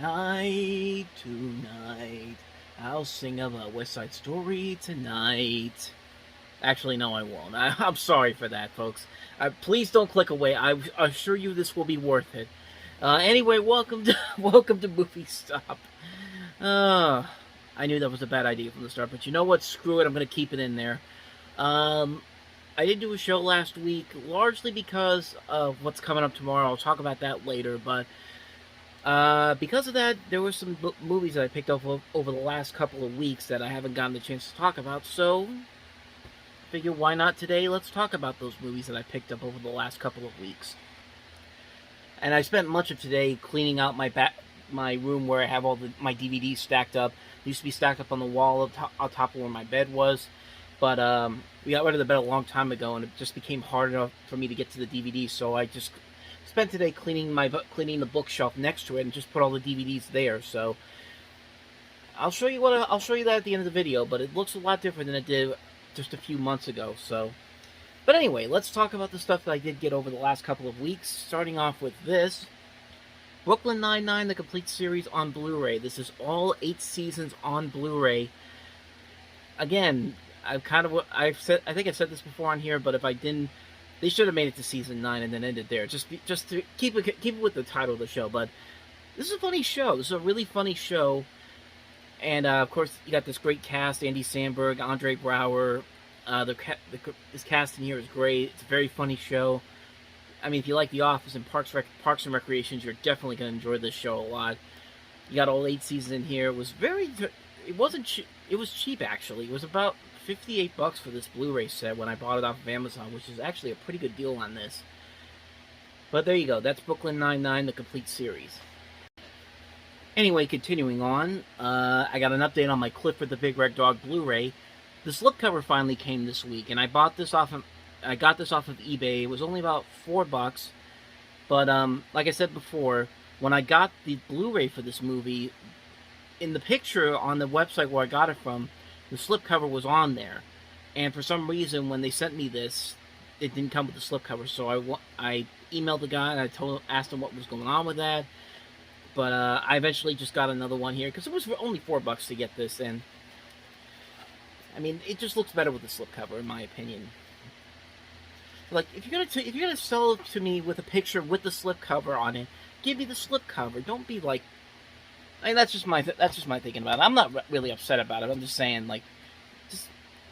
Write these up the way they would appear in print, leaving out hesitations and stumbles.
Tonight, I'll sing a West Side Story tonight. Actually, no, I won't. I'm sorry for that, folks. Please don't click away. I assure you this will be worth it. Anyway, welcome to welcome to Movie Stop. I knew that was a bad idea from the start, but you know what? Screw it. I'm gonna keep it in there. I did do a show last week, largely because of what's coming up tomorrow. I'll talk about that later, but because of that, there were some movies that I picked up over the last couple of weeks that I haven't gotten the chance to talk about, so I figure why not today? Let's talk about those movies that I picked up over the last couple of weeks. And I spent much of today cleaning out my room where I have all my DVDs stacked up. They used to be stacked up on the wall on top of where my bed was, but we got rid of the bed a long time ago, and it just became hard enough for me to get to the DVDs, so I just spent today cleaning the bookshelf next to it and just put all the DVDs there. So I'll show you that at the end of the video, but it looks a lot different than it did just a few months ago. So, but anyway, let's talk about the stuff that I did get over the last couple of weeks. Starting off with this, Brooklyn Nine-Nine, the complete series on Blu-ray. This is all 8 seasons on Blu-ray. Again, I think I've said this before on here, but if I didn't, they should have made it to season 9 and then ended there, just to keep it with the title of the show. But this is a funny show. This is a really funny show, and of course you got this great cast: Andy Samberg, Andre Braugher. This cast in here is great. It's a very funny show. I mean, if you like The Office and Parks and Recreations, you're definitely going to enjoy this show a lot. You got all 8 seasons in here. It was it was cheap actually. It was about $58 for this Blu-ray set when I bought it off of Amazon, which is actually a pretty good deal on this. But there you go. That's Brooklyn Nine-Nine, the complete series. Anyway, continuing on, I got an update on my Clifford the Big Red Dog Blu-ray. The slipcover finally came this week, and I got this off of eBay. It was only about $4, but like I said before, when I got the Blu-ray for this movie, in the picture on the website where I got it from, the slipcover was on there, and for some reason, when they sent me this, it didn't come with the slipcover. So I emailed the guy and I asked him what was going on with that. But I eventually just got another one here because it was only $4 to get this, and I mean, it just looks better with the slipcover, in my opinion. Like, if you're gonna sell it to me with a picture with the slipcover on it, give me the slipcover. Don't be like. I mean, that's just my thinking about it. I'm not really upset about it. I'm just saying, like, just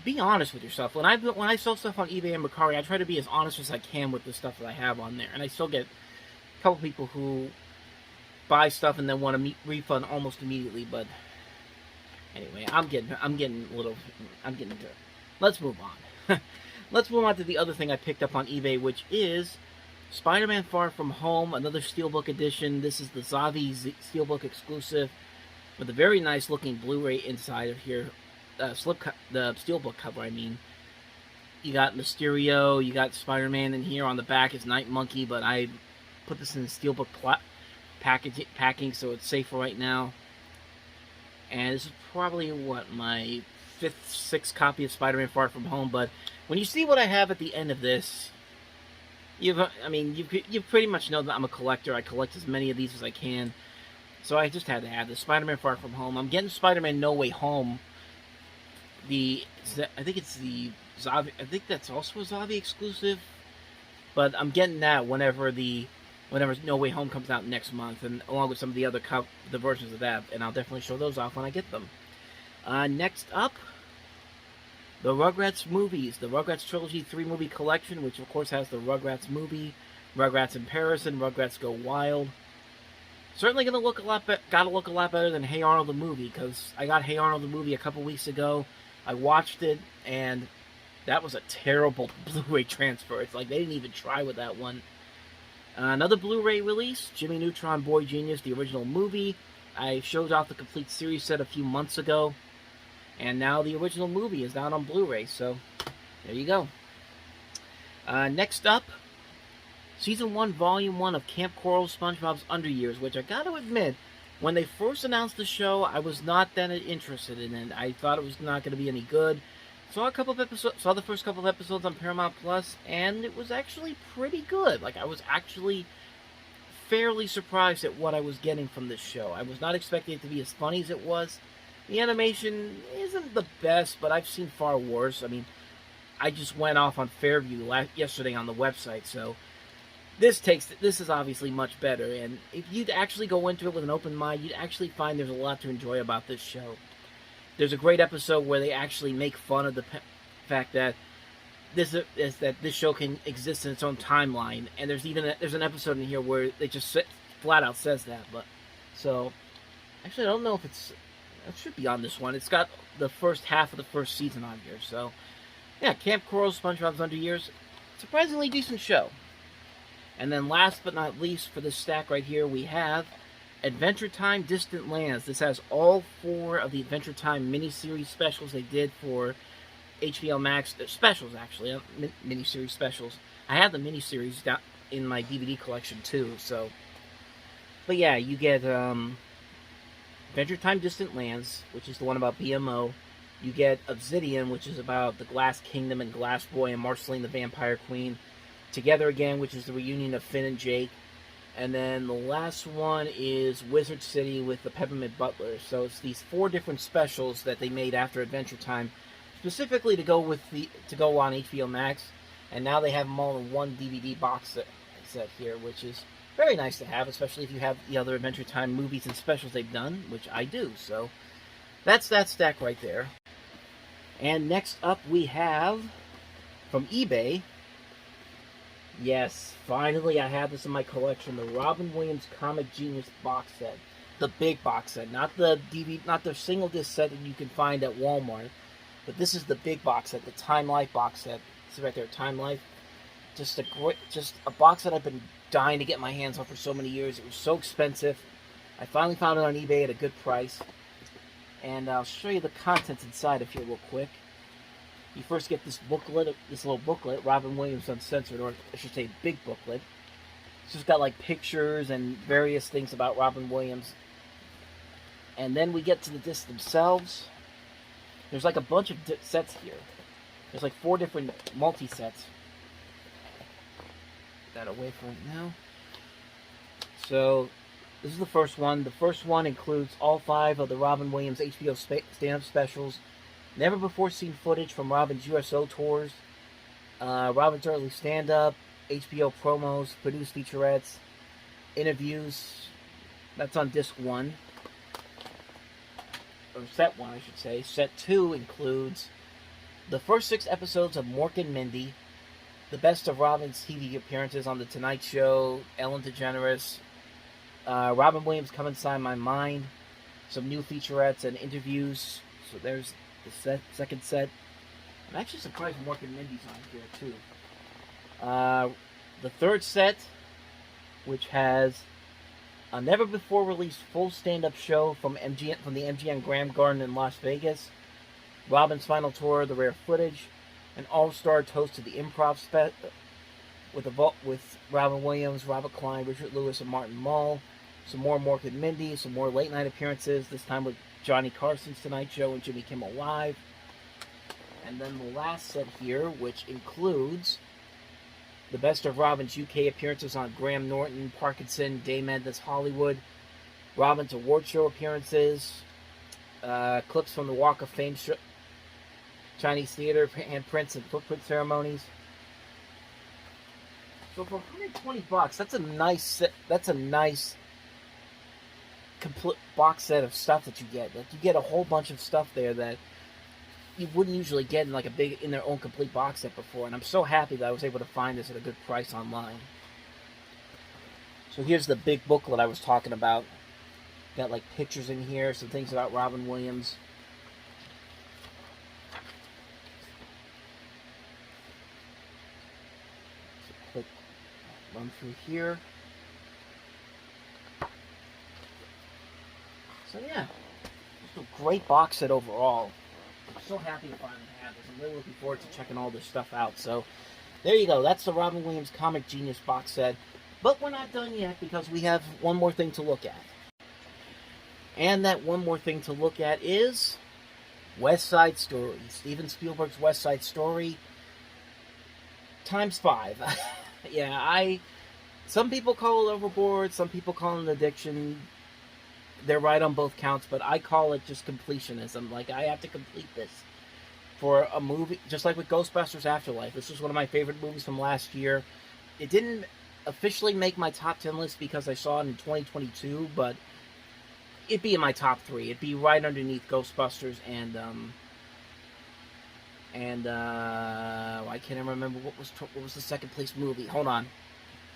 be honest with yourself. When I sell stuff on eBay and Mercari, I try to be as honest as I can with the stuff that I have on there. And I still get a couple people who buy stuff and then want to refund almost immediately. But anyway, I'm getting into it. Let's move on. Let's move on to the other thing I picked up on eBay, which is Spider-Man Far From Home, another Steelbook edition. This is the Zavi Steelbook exclusive with a very nice looking Blu-ray inside of here. The Steelbook cover, I mean. You got Mysterio, you got Spider-Man in here. On the back is Night Monkey, but I put this in the Steelbook packing, so it's safe for right now. And this is probably, my 5th, 6th copy of Spider-Man Far From Home, but when you see what I have at the end of this, you pretty much know that I'm a collector. I collect as many of these as I can. So I just had to have this. Spider-Man Far From Home. I'm getting Spider-Man No Way Home. I think it's the Zavi. I think that's also a Zavi exclusive. But I'm getting that whenever No Way Home comes out next month, and along with some of the other the versions of that. And I'll definitely show those off when I get them. Next up, the Rugrats movies, the Rugrats Trilogy 3-movie collection, which of course has the Rugrats movie, Rugrats in Paris, and Rugrats Go Wild. Certainly gotta look a lot better than Hey Arnold the movie, because I got Hey Arnold the movie a couple weeks ago. I watched it, and that was a terrible Blu-ray transfer. It's like they didn't even try with that one. Another Blu-ray release, Jimmy Neutron Boy Genius, the original movie. I showed off the complete series set a few months ago. And now the original movie is out on Blu-ray, so there you go. Next up, Season 1, Volume 1 of Camp Coral SpongeBob's Underyears, which I gotta admit, when they first announced the show, I was not that interested in it. I thought it was not going to be any good. Saw the first couple of episodes on Paramount Plus, and it was actually pretty good. Like, I was actually fairly surprised at what I was getting from this show. I was not expecting it to be as funny as it was. The animation isn't the best, but I've seen far worse. I mean, I just went off on Fairview yesterday on the website, so this is obviously much better. And if you'd actually go into it with an open mind, you'd actually find there's a lot to enjoy about this show. There's a great episode where they actually make fun of the fact that this show can exist in its own timeline, and there's an episode in here where they just flat out says that. But so actually, I don't know if it should be on this one. It's got the first half of the first season on here. So yeah, Camp Coral, SpongeBob's Under Years, surprisingly decent show. And then last but not least for this stack right here, we have Adventure Time Distant Lands. This has all 4 of the Adventure Time miniseries specials they did for HBO Max. Specials, actually. Miniseries specials. I have the miniseries down in my DVD collection, too. So, but yeah, you get Adventure Time Distant Lands, which is the one about BMO. You get Obsidian, which is about the Glass Kingdom and Glass Boy and Marceline the Vampire Queen. Together Again, which is the reunion of Finn and Jake. And then the last one is Wizard City with the Peppermint Butler. So it's these 4 different specials that they made after Adventure Time, specifically to go on HBO Max. And now they have them all in one DVD box set here, which is very nice to have, especially if you have the other Adventure Time movies and specials they've done, which I do. So that's that stack right there. And next up we have, from eBay, yes, finally I have this in my collection, the Robin Williams Comic Genius box set. The big box set, not the single disc set that you can find at Walmart, but this is the big box set, the Time Life box set. See right there, Time Life. Just a box that I've been dying to get my hands on for so many years. It was so expensive. I finally found it on eBay at a good price. And I'll show you the contents inside of here real quick. You first get this booklet, this little booklet, Robin Williams Uncensored, or I should say big booklet. It's just got like pictures and various things about Robin Williams. And then we get to the discs themselves. There's like a bunch of sets here. There's like 4 different multi-sets. Put that away for right now. So this is the first one. The first one includes all 5 of the Robin Williams HBO stand-up specials. Never before seen footage from Robin's USO tours, Robin's early stand-up, HBO promos, produced featurettes, interviews. That's on disc 1. Or set 1, I should say. Set 2 includes the first 6 episodes of Mork and Mindy, the best of Robin's TV appearances on The Tonight Show, Ellen DeGeneres, Robin Williams Come Inside My Mind, some new featurettes and interviews. So there's the second set. I'm actually surprised Mork and Mindy's on here too. The third set, which has a never before released full stand-up show from the MGM Grand Garden in Las Vegas, Robin's final tour, the rare footage, an all-star toast to the improv with Robin Williams, Robert Klein, Richard Lewis, and Martin Mull. Some more Mork and Mindy, some more late-night appearances, this time with Johnny Carson's Tonight Show and Jimmy Kimmel Live. And then the last set here, which includes the best of Robin's UK appearances on Graham Norton, Parkinson, Dame Edna's Hollywood, Robin's award show appearances, clips from the Walk of Fame Chinese theater, handprints, and footprint ceremonies. So for $120, that's a nice complete box set of stuff that you get. Like, you get a whole bunch of stuff there that you wouldn't usually get in like in their own complete box set before. And I'm so happy that I was able to find this at a good price online. So here's the big booklet I was talking about. Got like pictures in here, some things about Robin Williams. So quick run through here. So yeah, just a great box set overall. I'm so happy to finally have this. I'm really looking forward to checking all this stuff out. So there you go. That's the Robin Williams Comic Genius box set. But we're not done yet because we have one more thing to look at. And that one more thing to look at is West Side Story. Steven Spielberg's West Side Story times 5. Yeah, Some people call it overboard, some people call it an addiction. They're right on both counts, but I call it just completionism. Like, I have to complete this for a movie, just like with Ghostbusters Afterlife. This was one of my favorite movies from last year. It didn't officially make my top 10 list because I saw it in 2022, but it'd be in my top 3. It'd be right underneath Ghostbusters and I can't even remember what was the second place movie. Hold on.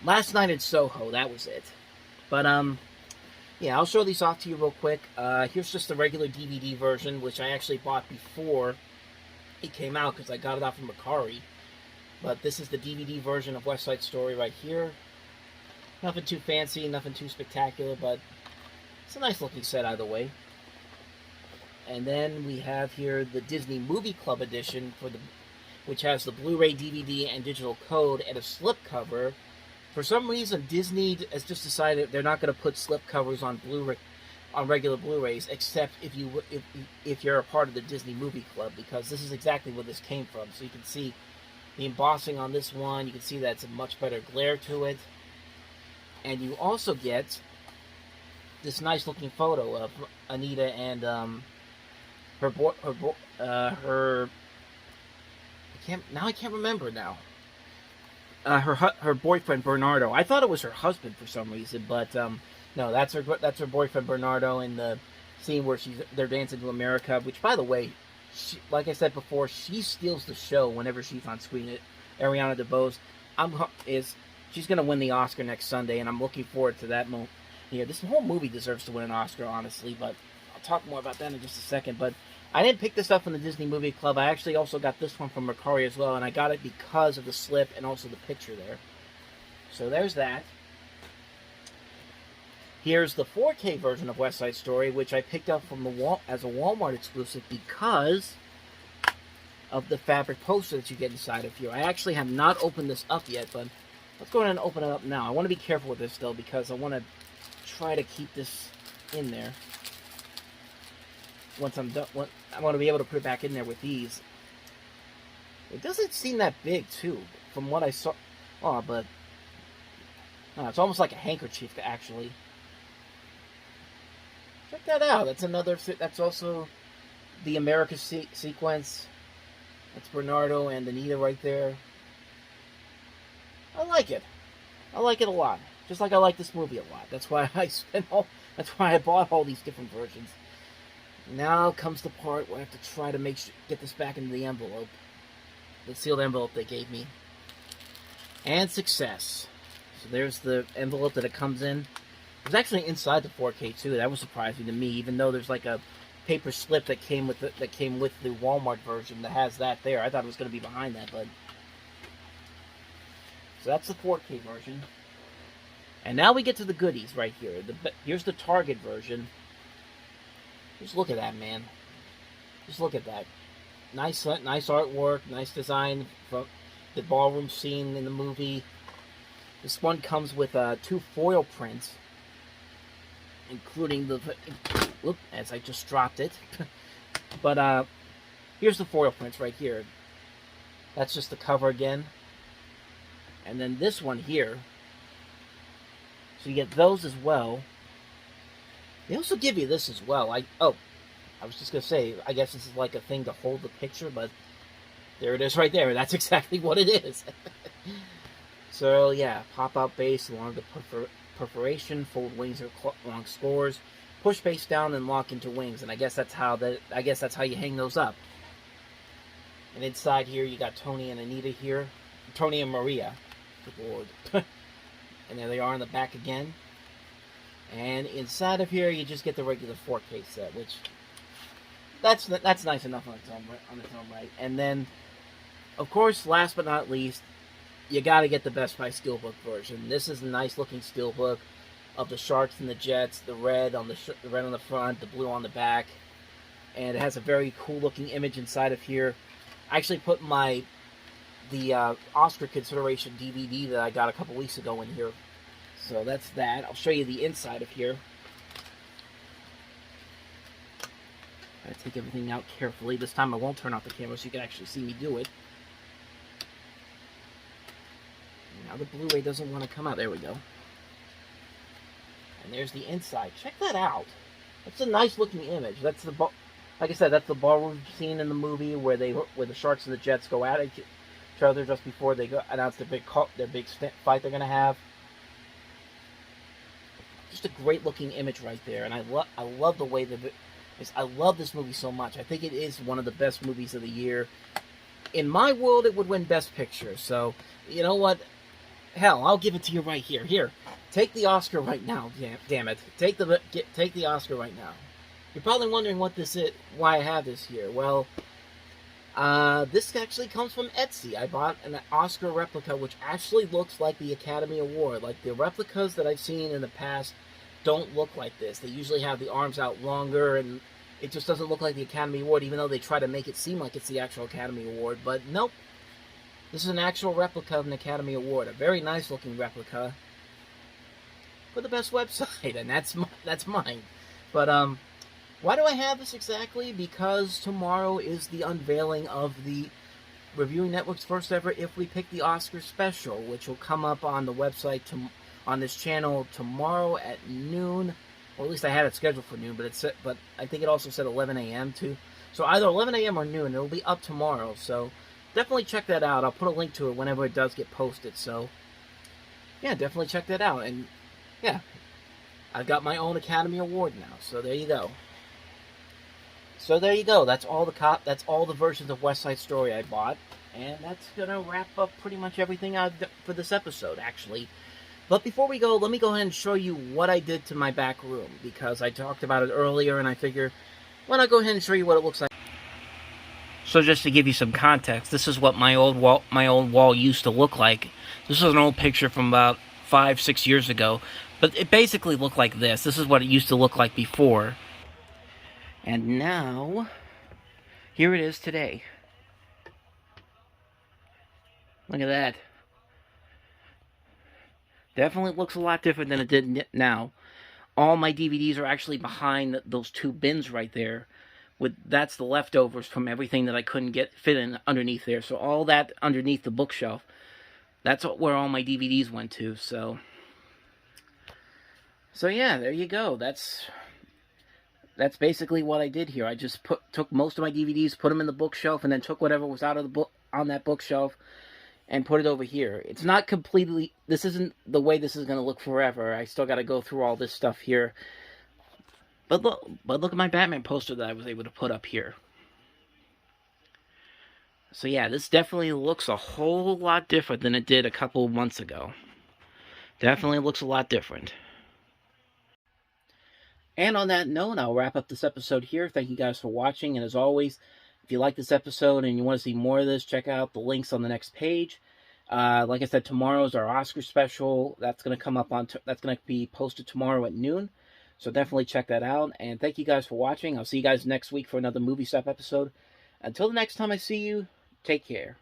Last Night in Soho, that was it. But yeah, I'll show these off to you real quick. Here's just the regular DVD version, which I actually bought before it came out because I got it off of Mercari. But this is the DVD version of West Side Story right here. Nothing too fancy, nothing too spectacular, but it's a nice looking set either way. And then we have here the Disney Movie Club edition which has the Blu-ray, DVD, and digital code and a slipcover. For some reason, Disney has just decided they're not going to put slipcovers on Blu-ray, on regular Blu-rays, except if you're a part of the Disney Movie Club, because this is exactly where this came from. So you can see the embossing on this one. You can see that's a much better glare to it, and you also get this nice looking photo of Anita and her I can't remember now. Her boyfriend Bernardo. I thought it was her husband for some reason, but no, that's her boyfriend Bernardo in the scene where they're dancing to America. Which, by the way, like I said before, she steals the show whenever she's on screen. Ariana DeBose, she's gonna win the Oscar next Sunday, and I'm looking forward to that moment. Yeah, this whole movie deserves to win an Oscar, honestly, but I'll talk more about that in just a second. But I didn't pick this up from the Disney Movie Club. I actually also got this one from Mercari as well, and I got it because of the slip and also the picture there. So there's that. Here's the 4K version of West Side Story, which I picked up from as a Walmart exclusive because of the fabric poster that you get inside of here. I actually have not opened this up yet, but let's go ahead and open it up now. I want to be careful with this, though, because I want to try to keep this in there. Once I'm done, I want to be able to put it back in there with these. It doesn't seem that big, too, from what I saw. Oh, but it's almost like a handkerchief, actually. Check that out. That's also the America sequence. That's Bernardo and Anita right there. I like it. I like it a lot. Just like I like this movie a lot. That's why I bought all these different versions. Now comes the part where I have to try to get this back into the envelope. The sealed envelope they gave me. And success. So there's the envelope that it comes in. It was actually inside the 4K too. That was surprising to me, even though there's like a paper slip that came with the Walmart version that has that there. I thought it was going to be behind that, but so that's the 4K version. And now we get to the goodies right here. Here's the Target version. Just look at that, man. Just look at that. Nice artwork, nice design from the ballroom scene in the movie. This one comes with 2 foil prints, including as I just dropped it. But here's the foil prints right here. That's just the cover again. And then this one here. So you get those as well. They also give you this as well. I was just going to say, I guess this is like a thing to hold the picture, but there it is right there. That's exactly what it is. So, yeah, pop-out base along the perforation, fold wings or long scores, push base down and lock into wings. And I guess that's how you hang those up. And inside here, you got Tony and Anita here. Tony and Maria. Good Lord. And there they are in the back again. And inside of here, you just get the regular 4K set, which that's nice enough on its own right. And then, of course, last but not least, you got to get the Best Buy Steelbook version. This is a nice looking Steelbook of the Sharks and the Jets, the red on the front, the blue on the back, and it has a very cool looking image inside of here. I actually put the Oscar consideration DVD that I got a couple weeks ago in here. So that's that. I'll show you the inside of here. I take everything out carefully. This time I won't turn off the camera so you can actually see me do it. Now the Blu-ray doesn't want to come out. There we go. And there's the inside. Check that out. That's a nice looking image. That's the like I said, that's the ballroom scene in the movie where the Sharks and the Jets go at each other just before they announce their big fight they're gonna have. Just a great looking image right there, and I love the way I love this movie so much. I think it is one of the best movies of the year. In my world, it would win Best Picture. So you know what? Hell, I'll give it to you right here. Here, take the Oscar right now. Damn it, take the Oscar right now. You're probably wondering what this is, why I have this here. Well, this actually comes from Etsy. I bought an Oscar replica, which actually looks like the Academy Award. Like the replicas that I've seen in the past don't look like this. They usually have the arms out longer, and it just doesn't look like the Academy Award, even though they try to make it seem like it's the actual Academy Award. But nope. This is an actual replica of an Academy Award. A very nice looking replica for the best website, and that's mine. But why do I have this exactly? Because tomorrow is the unveiling of the Reviewing Network's first ever If We Pick the Oscar special, which will come up on the website on this channel tomorrow at noon. Or at least I had it scheduled for noon, but I think it also said 11 a.m. too. So either 11 a.m. or noon. It'll be up tomorrow. So definitely check that out. I'll put a link to it whenever it does get posted. So yeah, definitely check that out. And yeah, I've got my own Academy Award now. So there you go. That's all the versions of West Side Story I bought, and that's gonna wrap up pretty much everything I've done for this episode, actually. But before we go, let me go ahead and show you what I did to my back room, because I talked about it earlier, and I figure, why not go ahead and show you what it looks like. So just to give you some context, this is what my old wall used to look like. This is an old picture from about 5-6 years ago, but it basically looked like this. This is what it used to look like before. And now, here it is today. Look at that. Definitely looks a lot different than it did now. All my DVDs are actually behind those two bins right there. That's the leftovers from everything that I couldn't fit in underneath there. So all that underneath the bookshelf, that's where all my DVDs went to. So yeah, there you go. That's basically what I did here. I just took most of my DVDs, put them in the bookshelf, and then took whatever was out of the book on that bookshelf and put it over here. It's not completely... This isn't the way this is going to look forever. I still got to go through all this stuff here. But look at my Batman poster that I was able to put up here. So yeah, this definitely looks a whole lot different than it did a couple of months ago. Definitely looks a lot different. And on that note, I'll wrap up this episode here. Thank you guys for watching. And as always, if you like this episode and you want to see more of this, check out the links on the next page. Like I said, tomorrow is our Oscar special. That's going to come up that's going to be posted tomorrow at noon. So definitely check that out. And thank you guys for watching. I'll see you guys next week for another Movie Stuff episode. Until the next time I see you, take care.